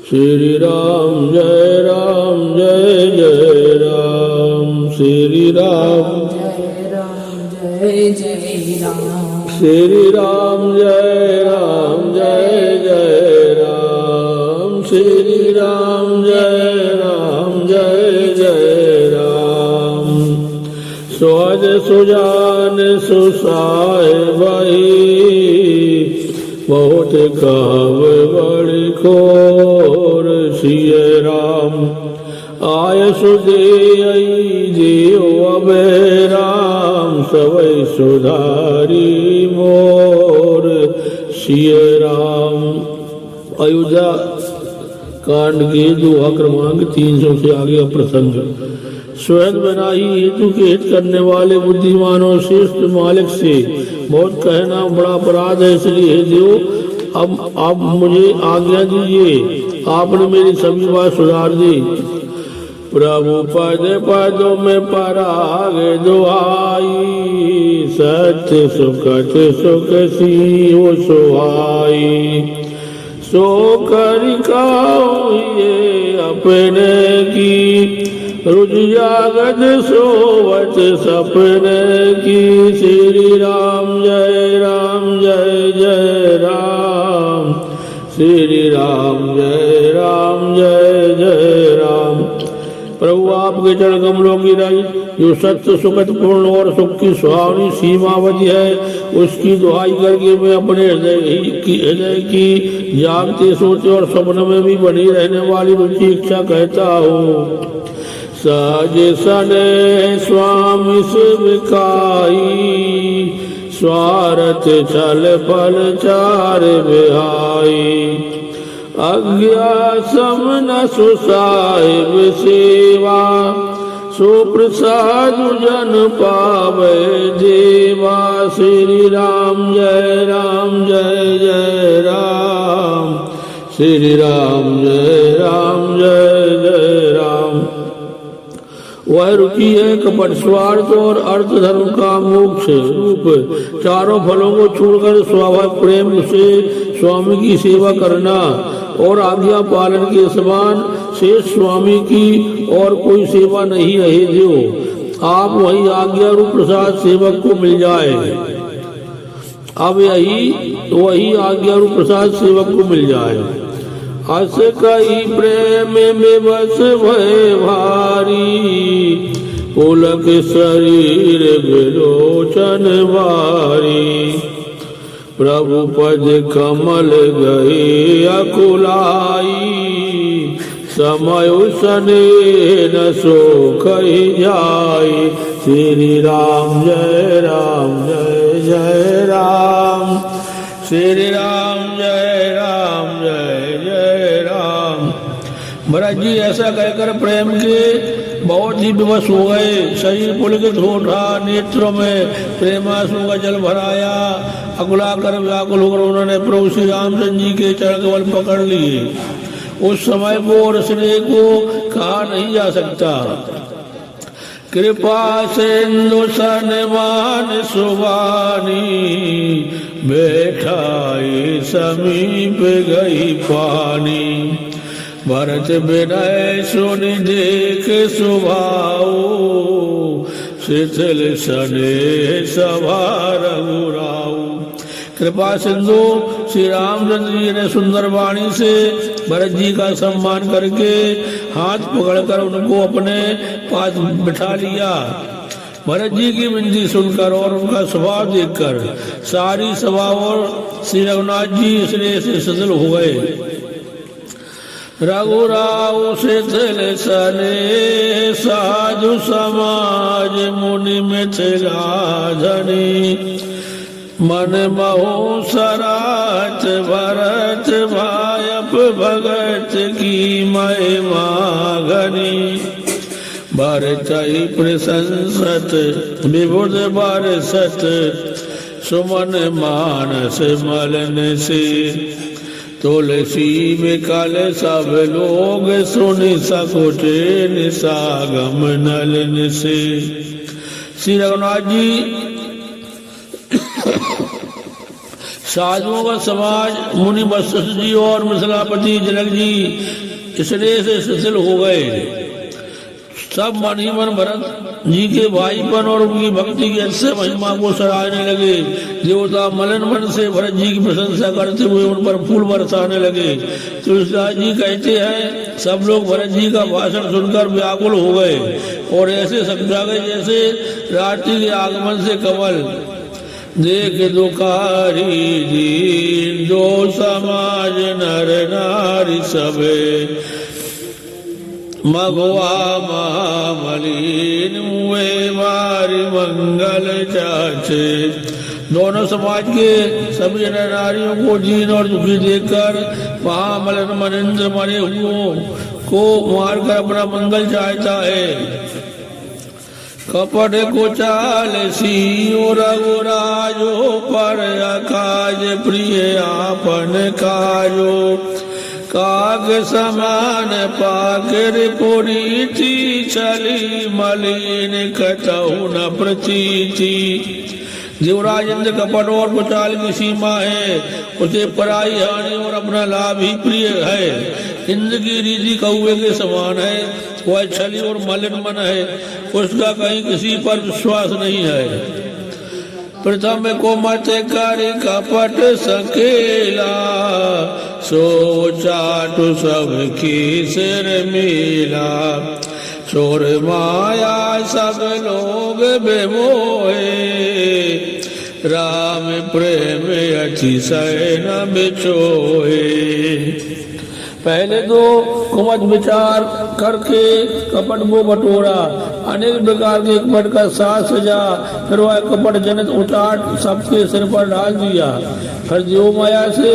श्री राम जय जय राम। श्री राम जय जय राम। श्री राम जय जय राम। श्री राम जय जय राम। सहज सुजान सुसाय भाई, बहुत काव बड़ी खोर सिय राम। आय सुदे जीव अबे राम, सवै सुधारी मोर सिय राम। अयोध्या कांड के दोहा क्रमांक 300 से आगे का प्रसंग। स्वयं बनाई हेतु के हित करने वाले बुद्धिमानों श्रेष्ठ मालिक से बहुत कहना बड़ा अपराध है, इसलिए हे देव अब मुझे आज्ञा दीजिए, आपने मेरी सभी बात सुधार दी। प्रभु पद पदों में पराग दुहाई, सत्य सुखत सुख सी सुहाई। सो कर ये अपने की, रुज जागत सोवत सपने की। श्री राम जय जय राम। श्री राम जय जय राम। प्रभु आपके चरण कमलों की रज, जो सत्य सुखद पूर्ण और सुख की सुहावनी सीमावधि है, उसकी दुहाई करके मैं अपने हृदय की जागते सोते और सपन में भी बनी रहने वाली रुचि इच्छा कहता हूँ। सहज सने स्वामी सिविकाई, स्वार्थ छल फल चार बिहाई। अज्ञा समन सुसाहिब सेवा, सुप्रसाद जन पावे देवा। श्री राम जय जय राम। श्री राम जय जय राम। वह रुचि है कपट स्वार्थ और अर्थ धर्म का मोक्ष रूप चारों फलों को छोड़कर स्वाभाविक प्रेम से स्वामी की सेवा करना और आज्ञा पालन के समान शेष स्वामी की और कोई सेवा नहीं रहे, जो आप वही आज्ञा रूप प्रसाद सेवक को मिल जाए। अब वही आज्ञा रूप प्रसाद सेवक को मिल जाए। अस कई प्रेम में बस भय भारी, पुलक शरीर विलोचन भारी। प्रभु पद कमल गए अकुलाई, समय सने न सो कही जाई। श्री राम जय जय राम। श्री राम जय जय राम। भरत जी ऐसा कहकर प्रेम के बहुत ही विवश हो गए। शरीर पुलकित हो उठा, नेत्रों में प्रेमाश्रु का जल भराया। अकुला कर व्याकुल होकर उन्होंने प्रभु श्री रामचंद्र जी के चरण कमल पकड़ लिए। उस समय को और स्नेह को कहा नहीं जा सकता। कृपा सिंधु सनमान सुबानी, बैठाई समीप गई पानी। भरत विनय सुनि देख सुभाऊ, शिथिल सने सभा रघुराऊ। कृपा सिंधु श्री रामचंद्र जी ने सुंदर वाणी से भरत जी का सम्मान करके हाथ पकड़कर उनको अपने पास बिठा लिया। भरत जी की विनती सुनकर और उनका स्वभाव देखकर सारी सभा और श्री रघुनाथ जी स्नेह से शिथिल हो गए। रघुराऊ शिथिल सने, साधु समाज मुनि मिथिला धनी। मन महु सरात भरत भायप भगत की महिमा घनी। भरत प्रशंसत विबुध बरसत, सुमन मानस मलन से। तुलसी विकल सब लोग सुन सकुटे, निसागम नलन से। श्री रघुनाथ जी साधुओं का समाज मुनि वशिष्ठ जी और मिथिलापति जनक जी इसलिए से शिथिल हो गए। सब मन ही मन भरत जी के भाईपन और उनकी भक्ति की अच्छे महिमा को सराहने लगे। देवता मलन मन से भरत जी की प्रशंसा करते हुए उन पर फूल बरसाने लगे। तुलसीदास जी कहते हैं सब लोग भरत जी का भाषण सुनकर व्याकुल हो गए और ऐसे समझा गए जैसे रात्रि के आगमन से कमल देख दुखारी दीन जो समाज नर नारी सबे मगवा महामलिन मुए मारी मंगल चाचे। दोनों समाज के सभी नर नारियों को दीन और दुखी देखकर महामलन मनिंद्र मरे हुओं को मारकर अपना मंगल चाहता है। कपट को चाल सियो रघुराजो पर अकाज प्रिय आपन काजो काग समान पाकर पुरीति चली मलिन कतहु न प्रतीति। देवराज इंद्र कपट और कुचाल की सीमा है, उसे पराई हानि और अपना लाभ ही प्रिय है। इंद्र की रीति कौवे के समान है, वह छली और मलिन मन है, उसका कहीं किसी पर विश्वास नहीं है। प्रथम को मत कर कपट सकेला सो चाटु सबकी सिर मिला। चोर माया सब लोग बेमोहे राम प्रेम अतिशय न बिछोहे। पहले तो कुमत विचार करके कपट को बटोरा, अनेक प्रकार के कपट का साथ सजा, फिर वह कपट जनित उचाट सबके सिर पर डाल दिया। फिर देव माया से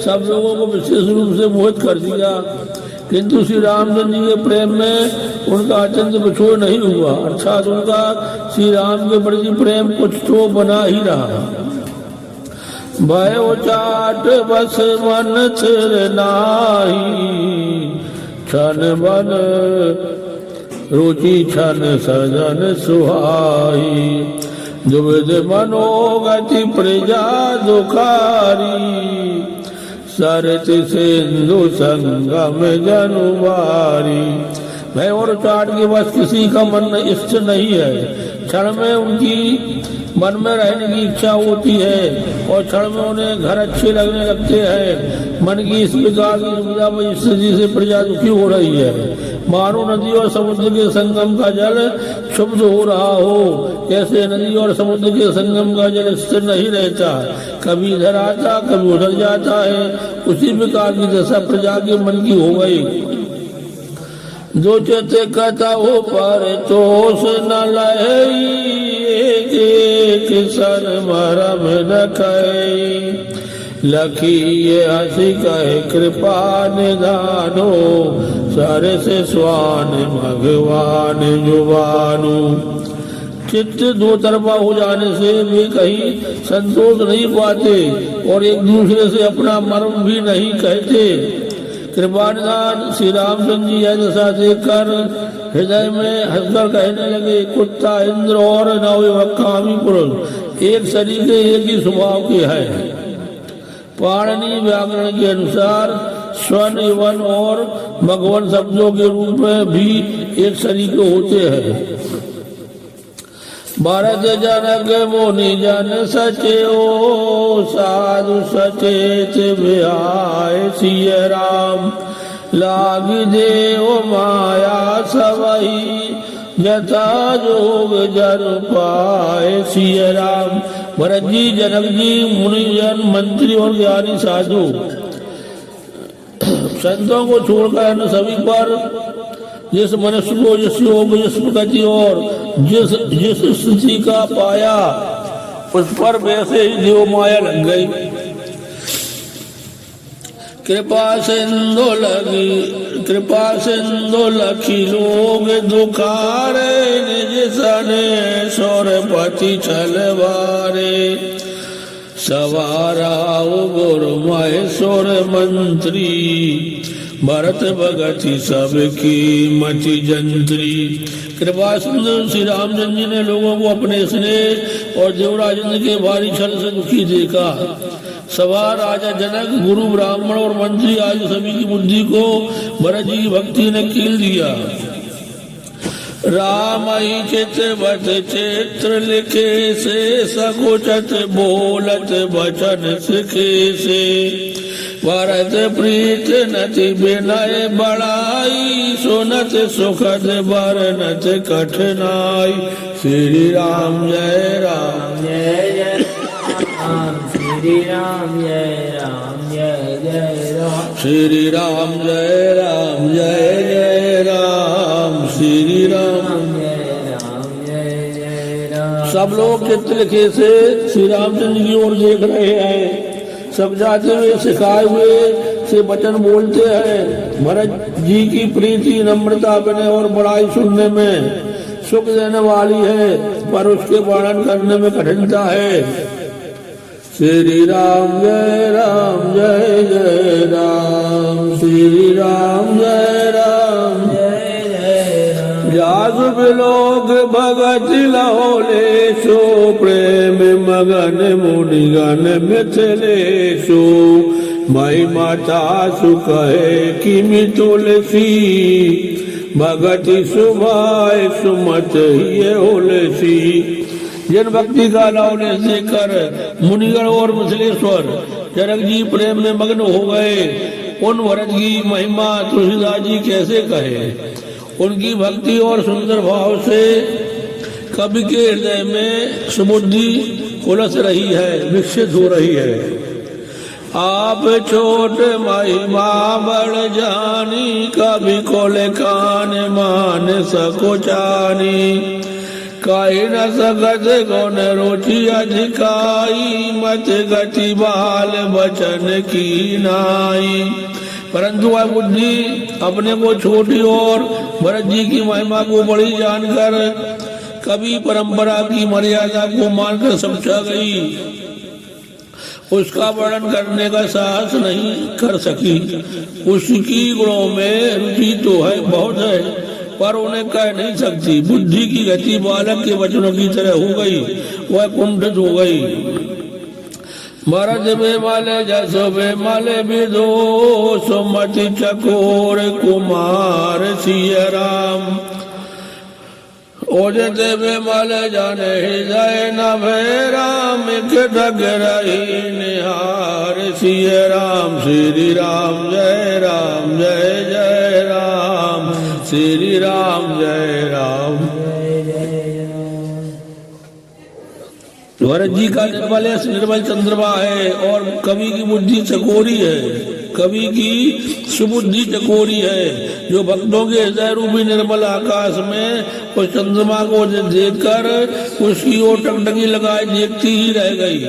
सब लोगों को विशेष रूप से मोहित कर दिया, किंतु श्री रामचंद्र जी के प्रेम में उनका अत्यंत बिछोड़ नहीं हुआ, अर्थात उनका श्री राम के प्रति प्रेम कुछ तो बना ही रहा। भय उचाट बस मन थिर नाही छन बन रुचि छन सजन सुहाई। दुविध मनोगति प्रजा दुखारी सरत सिंधु संगम जनुवारी। भय और चाट के बस किसी का मन इष्ट नहीं है, क्षण में उनकी मन में रहने की इच्छा होती है और क्षण में उन्हें घर अच्छे लगने लगते हैं। मन की इस प्रकार की दुविधा में स्थिति से प्रजा दुखी हो रही है, मानो नदी और समुद्र के संगम का जल क्षुब्ध हो रहा हो। ऐसे नदी और समुद्र के संगम का जल स्थिर नहीं रहता, कभी इधर आता कभी उधर जाता है, उसी प्रकार की दशा प्रजा के मन की हो गई। जो चते कहता हो पर तोष न लई किसन मरम रखई। लखी ये हसी कहे कृपा निधानो सर से स्वान भगवान जुबानु। चित्त दो तरफा हो जाने से वे कहीं संतोष नहीं पाते और एक दूसरे से अपना मर्म भी नहीं कहते। कृपानिधान श्री रामचंद्र जी यह दशा देखकर हृदय में हंसकर कहने लगे, कुत्ता इंद्र और नवकामी पुरुष एक शरीर के एक ही स्वभाव के हैं। पाणिनि व्याकरण के अनुसार स्वन वन और भगवान शब्दों के रूप में भी एक शरीर के होते हैं। भारत जनक मुनि जन सचेओ साधु सचेत बिहाय सिय राम। लाग देव माया सबही यथा जोग जन पाए सिय राम। भरत जी, जनक जी, मुनिजन, मंत्री और ज्ञानी साधु संतों को छोड़कर अन्य सभी पर जिस मनुष्य को जिस योग जिस प्रगति और जिस स्थिति का पाया उस पर वैसे ही देव माया लग गई। कृपा सिंधु लखी लोग दुखारे निज सने सौरपति छलवारे। सवारा गुरु महेश्वर मंत्री भरत भगति सबकी मति जंत्री। कृपा सुंदर श्री रामचंद्र जी ने लोगों को अपने स्नेह और देवराजेंद्र के भारी छल से दुखी देखा। सभा राजा जनक, गुरु, ब्राह्मण और मंत्री आदि सभी की बुद्धि को भरत जी की भक्ति ने कील दिया। राम ही चितवत चित्र लिखे से, सकुचत बोलत वचन सिखे से। भरत प्रीत नति विनय बड़ाई, सुनत सुखद बरनत कठिनाई। श्री राम जय राम जय जय राम, श्री राम जय राम, जय जय राम, श्री राम जय राम, जय जय राम, श्री राम जय राम, जय जय राम। सब लोग चित्र लिखे से श्री रामचंद्र की ओर देख रहे हैं। सब जाते हुए सिखाए हुए से वचन बोलते हैं। भरत जी की प्रीति, नम्रता, विनय और बड़ाई सुनने में सुख देने वाली है, पर उसके वर्णन करने में कठिनता है। श्री राम जय राम, जय जय राम, श्री राम जय राम, जय जय राम। जासु बिलोक भगत लहोलेशो, प्रेम मगन मुनिगण मिथिलेशो। महिमा तासु कहे किमि तुलसी, भगति सुभाय सुमत ये होलसी। जिन भक्ति का लावने से कर मुनिगण और मिथिलेश्वर जनक जी प्रेम में मग्न हो गए, उन भरत की महिमा तुलसीदास जी कैसे कहे। उनकी भक्ति और सुंदर भाव से कवि के हृदय में सुबुद्धि उलस रही है, विकसित हो रही है। आप छोट महिमा बड़ जानी, कवि को लेखान मान सको जानी। काई न सकत गुण रुचि अधिकाई, मत गति बाल बचन की नाई। परंतु वह बुद्धि अपने को छोटी और भरत जी की महिमा को बड़ी जानकर कवि परंपरा की मर्यादा को मानकर समझा गई। उसका वर्णन करने का साहस नहीं कर सकी। उसकी गुणों में रुचि तो है, बहुत है, पर उन्हें कह नहीं सकती। बुद्धि की गति बालक के वचनों की तरह हो गई, वह कुंठित हो गई। भरत बेमल जसो बेमल विदो, सुमति चकोर कुमार सिय राम। ओजत बेमल जाने हृदय न भय राम, डग रही निहार सिय राम। श्री राम जय राम, जय जय राम, श्री राम जय राम। भरत जी का निर्मल चंद्रमा है और कवि की बुद्धि चकोरी है। कवि की सुबुद्धि चकोरी है, जो भक्तों के हृदय रूपी निर्मल आकाश में उस चंद्रमा को देखकर उसकी ओर टकटकी लगाए देखती ही रह गई।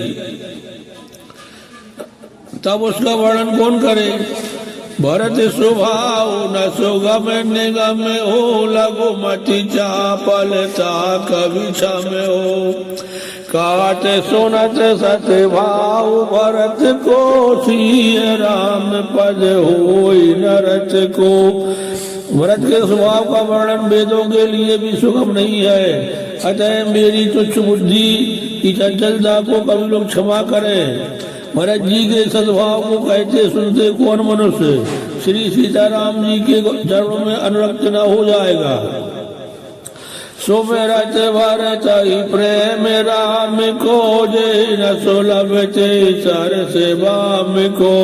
तब उसका वर्णन कौन करे। भरत स्वभाव न सुगम निगम हो, लघुमति चापलता कवि छम हो। काट सुनत सत भाव भरत को, सिय राम पद होई नरत को। भरत के स्वभाव का वर्णन वेदों के लिए भी सुगम नहीं है, अतः मेरी तुच्छ बुद्धि की चंचलता को कभी लोग क्षमा करें। भरत जी के सद्भाव को कहते सुनते कौन मनुष्य श्री सीताराम जी के चरणों में अनुरक्त न हो जाएगा। सुमिरत भरत ही प्रेम राम को, जय न सुलभते सर से वाम को।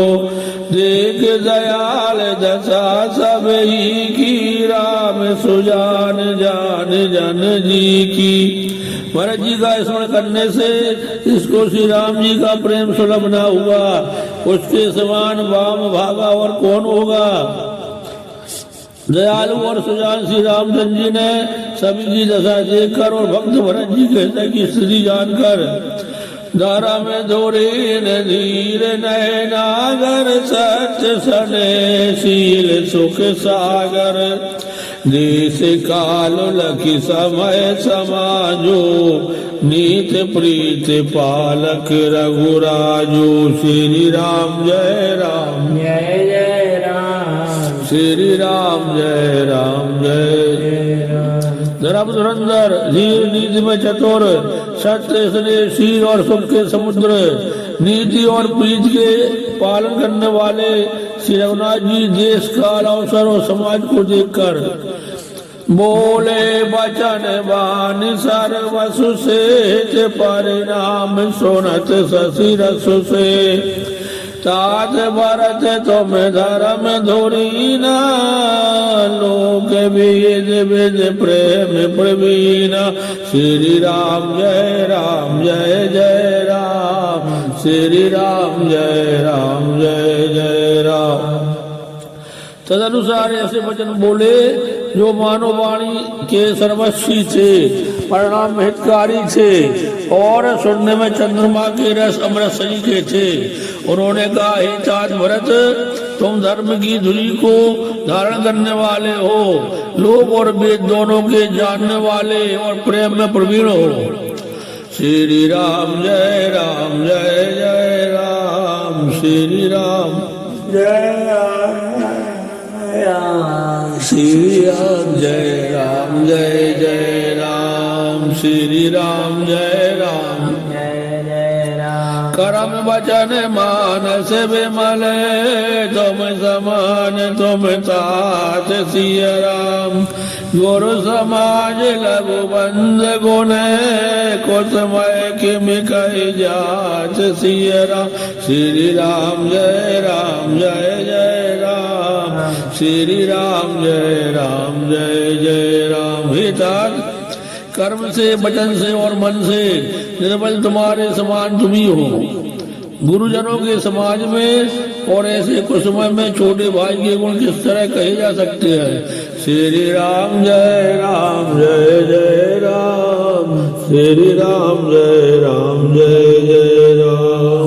देख दयाल दशा सब ही की, राम सुजान जान जन जी की। भरत जी का स्मरण करने से इसको श्री राम जी का प्रेम सुलभ न हुआ, उसके समान वाम भागा और कौन होगा। दयालु और सुजान श्री रामचंद्र जी ने सभी की दशा देखकर और भक्त भरत जी के हृदय की स्थिति जानकर, धारा में धोरे धीर नयनागर, सत्य सने शील सुख सागर। देश काल लखी समय समाजो, नीत प्रीत पालक रघुराजो। श्री राम जय राम, जय जय राम, श्री राम जय राम, जय धर्म धुरंधर, धीर नीति में चतुर, सत्य स्नेह शील और सुख के समुद्र, नीति और प्रीति के पालन करने वाले श्री रघुनाथ जी देश काल अवसर और समाज को देखकर बोले बचन बानी सर्वसु से परिणाम सुनत शशि रसु से तात भरत तुम धर्म धुरीन लोक बीज बीज प्रेम प्रवीण श्री राम जय राम जय जय राम श्री राम जय राम जय जय राम। तदनुसार ऐसे वचन बोले जो मानव वाणी के सर्वस्वी थे, परिणाम हितकारी थे और सुनने में चंद्रमा के रस अमृत सरीखे थे। उन्होंने कहा, हे तात भरत, तुम धर्म की धुरी को धारण करने वाले हो, लोक और वेद दोनों के जानने वाले और प्रेम में प्रवीण हो। श्री राम जय राम जय जय राम श्री राम जय राम श्री राम जय राम जय जय राम श्री राम जय राम जय जय राम। करम वचन मानस विमल तुम समान तुम तात सिय राम। गुरु समाज लघु बंद गुण कुसमय किम कहि जात सिय राम। श्री राम जय राम जय जय राम श्री राम जय राम जय जय राम। हे तात, कर्म से वचन से और मन से निर्बल तुम्हारे समान तुम ही हो। गुरुजनों के समाज में और ऐसे कुसमय में छोटे भाई के गुण किस तरह कहे जा सकते हैं। श्री राम जय राम जय जय राम श्री राम जय जय राम।